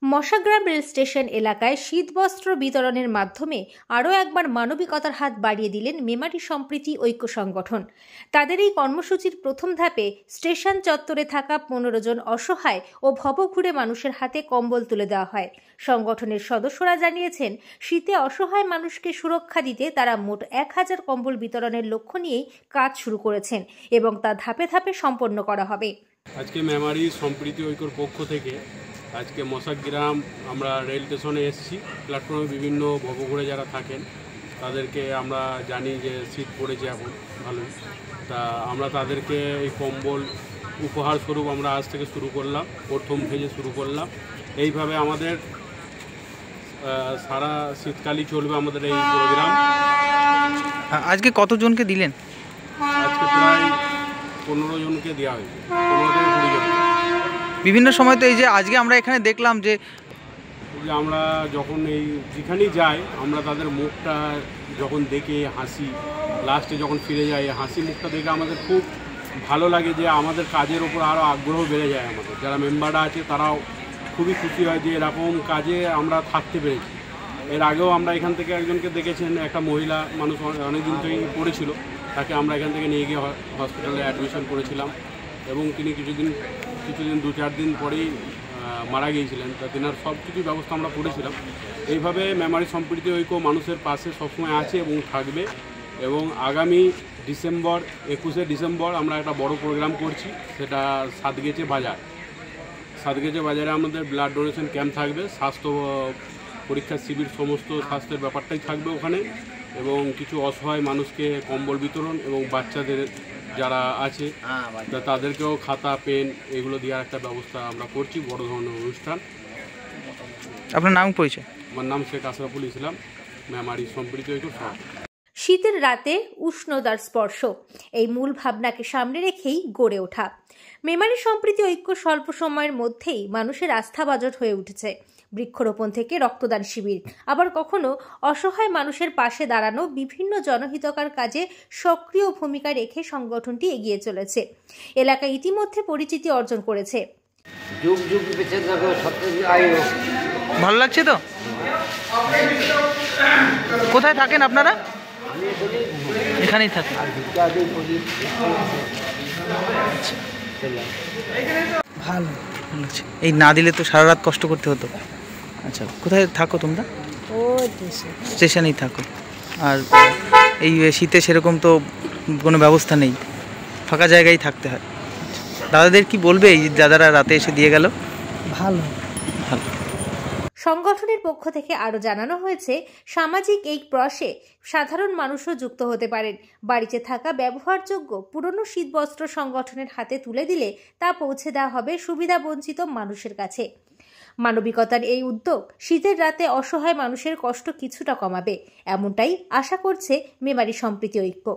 Mashagram rail station এলাকায় শীতবস্ত্র বিতরণের মাধ্যমে আরও একবার মানবিকতার হাত বাড়িয়ে দিলেন মেমারি সম্প্রীতি ঐক্য সংগঠন। তাদের এই কর্মসূচির প্রথম ধাপে স্টেশন চত্বরে থাকা 15 জন অসহায় ও ভবঘুরে মানুষের হাতে কম্বল তুলে দেওয়া হয়। সংগঠনের সদস্যরা জানিয়েছেন, শীতে অসহায় মানুষকে সুরক্ষা দিতে তারা মোট 1000 কম্বল বিতরণের লক্ষ্য নিয়েই কাজ শুরু করেছেন এবং তা ধাপে ধাপে সম্পন্ন করা হবে। আজকে মেমারি সম্প্রীতি ঐক্যর পক্ষ থেকে আজকে মশাগ্রাম আমরা রেল স্টেশনে এসেছি। প্ল্যাটফর্মে বিভিন্ন ভবঘুরে যারা থাকেন তাদেরকে আমরা জানি যে শীত পড়েছে এখন ভালোই, তা আমরা তাদেরকে এই কম্বল উপহার স্বরূপ আমরা আজ থেকে শুরু করলাম, প্রথম ফেজে শুরু করলাম। এইভাবে আমাদের সারা শীতকালই চলবে আমাদের এই প্রোগ্রাম। আজকে কতজনকে দিলেন? আজকে প্রায় 15 জনকে দেওয়া হয়েছে, 15 থেকে 20 জনকে। বিভিন্ন সময় তো এই যে আজকে আমরা এখানে দেখলাম যে আমরা যখন যেখানেই যাই আমরা তাদের মুখটা যখন দেখে হাসি, লাস্টে যখন ফিরে যাই হাসি মুখটা দেখে আমাদের খুব ভালো লাগে, যে আমাদের কাজের ওপর আরও আগ্রহ বেড়ে যায়। আমাদের যারা মেম্বাররা আছে তারাও খুবই খুশি হয় যে এরকম কাজে আমরা থাকতে পেরেছি। এর আগেও আমরা এখান থেকে একজনকে দেখেছেন, একটা মহিলা মানুষ অনেকদিন থেকেই পড়েছিল, তাকে আমরা এখান থেকে নিয়ে গিয়ে হসপিটালে অ্যাডমিশন করেছিলাম এবং তিনি কিছুদিন 2-4 দিন পরেই মারা গিয়েছিলেন। তা তেনার সব কিছু ব্যবস্থা আমরা করেছিলাম। এইভাবে মেমারি সম্প্রীতি ঐক্য মানুষের পাশে সবসময় আছে এবং থাকবে। এবং আগামী 21শে ডিসেম্বর আমরা একটা বড় প্রোগ্রাম করছি, সেটা সাতগেছে বাজারে আমাদের ব্লাড ডোনেশন ক্যাম্প থাকবে, স্বাস্থ্য পরীক্ষা শিবির, সমস্ত স্বাস্থ্যের ব্যাপারটাই থাকবে ওখানে এবং কিছু অসহায় মানুষকে কম্বল বিতরণ এবং বাচ্চাদের যারা আছে তাদেরকেও খাতা, পেন এগুলো দেওয়ার একটা ব্যবস্থা আমরা করছি, বড় ধরনের অনুষ্ঠান। আপনার নাম পরিচয়? আমার নাম শেখ আশরাফুল ইসলাম, মেমারি সম্প্রীতি ঐক্য সভাপতি। শীতের রাতে উষ্ণতার স্পর্শ, এই মূল ভাবনাকে সামনে রেখেই গড়ে ওঠা মেমারি সম্প্রীতি ঐক্য স্বল্প সময়ের মধ্যেই মানুষের আস্থাভাজন হয়ে উঠেছে। বৃক্ষরোপণ থেকে রক্তদান শিবির, আবার কখনো অসহায় মানুষের পাশে দাঁড়ানো, বিভিন্ন জনহিতকর কাজে সক্রিয় ভূমিকা রেখে সংগঠনটি এগিয়ে চলেছে। এলাকা ইতিমধ্যে পরিচিতি অর্জন করেছে। ভালো লাগছে তো? কোথায় থাকেন আপনারা? এখানেই থাকেন। ভালো লাগছে। এই না দিলে তো সারা রাত কষ্ট করতে হতো। আচ্ছা, কোথায় থাকো তোমরা? স্টেশনেই থাকো। আর এই শীতে সেরকম তো কোনো ব্যবস্থা নেই, ফাঁকা জায়গায় থাকতে হয়। দাদাদের কি বলবে এই দাদারা রাতে এসে দিয়ে গেল? ভালো। সংগঠনের পক্ষ থেকে আরও জানানো হয়েছে, সামাজিক এই প্রয়াসে সাধারণ মানুষও যুক্ত হতে পারেন। বাড়িতে থাকা ব্যবহারযোগ্য পুরনো শীতবস্ত্র সংগঠনের হাতে তুলে দিলে তা পৌঁছে দেওয়া হবে সুবিধা বঞ্চিত মানুষের কাছে। মানবিকতার এই উদ্যোগ শীতের রাতে অসহায় মানুষের কষ্ট কিছুটা কমাবে, এমনটাই আশা করছে মেমারি সম্প্রীতি ঐক্য।